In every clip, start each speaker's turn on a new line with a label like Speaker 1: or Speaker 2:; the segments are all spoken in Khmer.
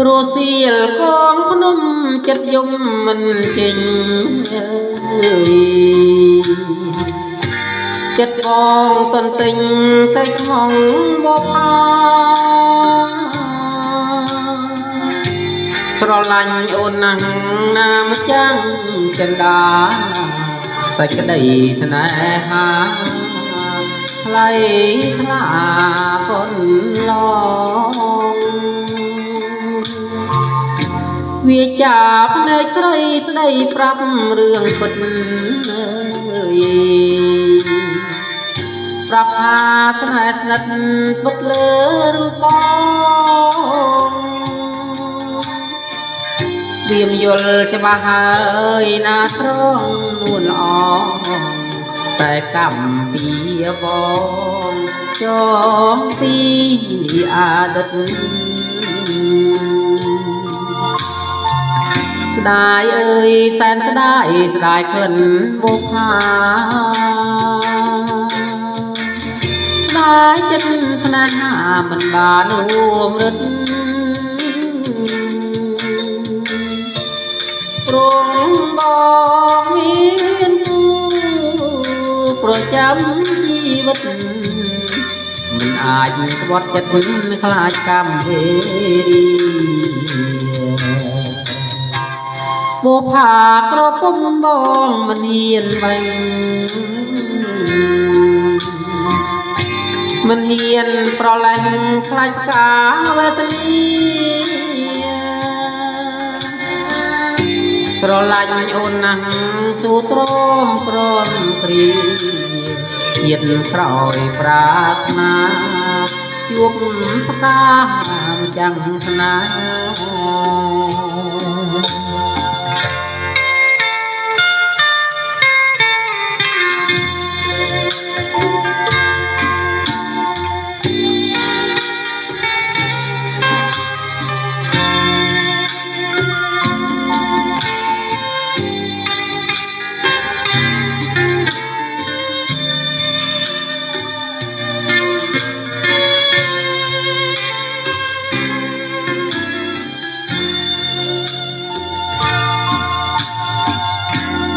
Speaker 1: រសៀលកងភ្នំចិត្តយំមិនចេញចិត្តបងតន្ទិញតែខ្មងបបស្រឡាញ់អូនណាស់ណាម្ចាំងចិន្តាសេចក្តីស្នេហាថ្លៃថ្លាកូនឡងវាចាប់ភ្នែកស្រីស្ដីប្រាប់រឿងពិតប្រាប់ថាស្នេហ៍ស្និទ្ធពិតលើរូបបងវាមយល់ច្បាស់ហើយណាត្រង់នួនល្អតែកម្មពីបងចងពីអាដិតស្ដាយអើយសែនស្ដាយស្ដាយក្លិនបុផាស្ដាយចិត្តស្នេហាមិនបានរួមរឹតព្រមបងមានគូប្រចាំជីវិតមិនអាចស្បត់ចិត្តខ្លាចកម្មវេរីបុផាក្រពុំបងមិនហ៊ានបែងមិនហ៊ានប្រឡែងខ្លាចការវេទនាស្រឡាញ់អូនណាស់ស៊ូទ្រាំក្រំព្រីជាតិក្រោយប្រាថ្នាជួបផ្កាចាំស្នេហ៍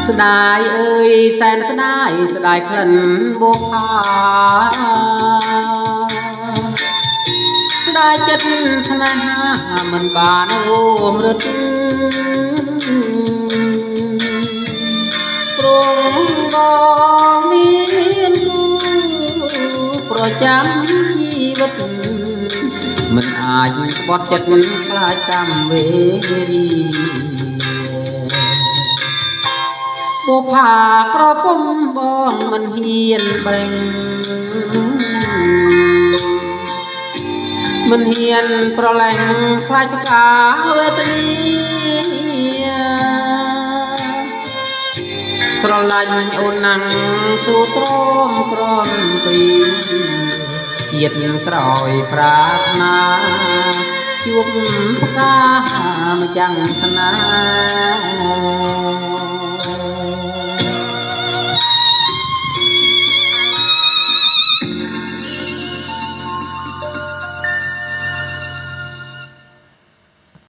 Speaker 1: ស្ដាយអើយសែនស្ដាយស្ដាយក្លិនបុផាស្ដាយចិត្តស្នេហាមិនបានរួមរឹតព្រមបងមានគូប្រចាំជីវិតមិនអាចស្បត់ចិត្តខ្លាចកម្មវេរីបុផាក្រពុំបងមិនហ៊ានបេងមិនហ៊ានប្រឡែងខ្លាចផ្កាវេទនាស្រឡាញ់អូនណាស់ស៊ូទ្រាំក្រំព្រីជាតិក្រោយប្រាថ្នាជួបផ្កាម្ចាំងស្នេហ៍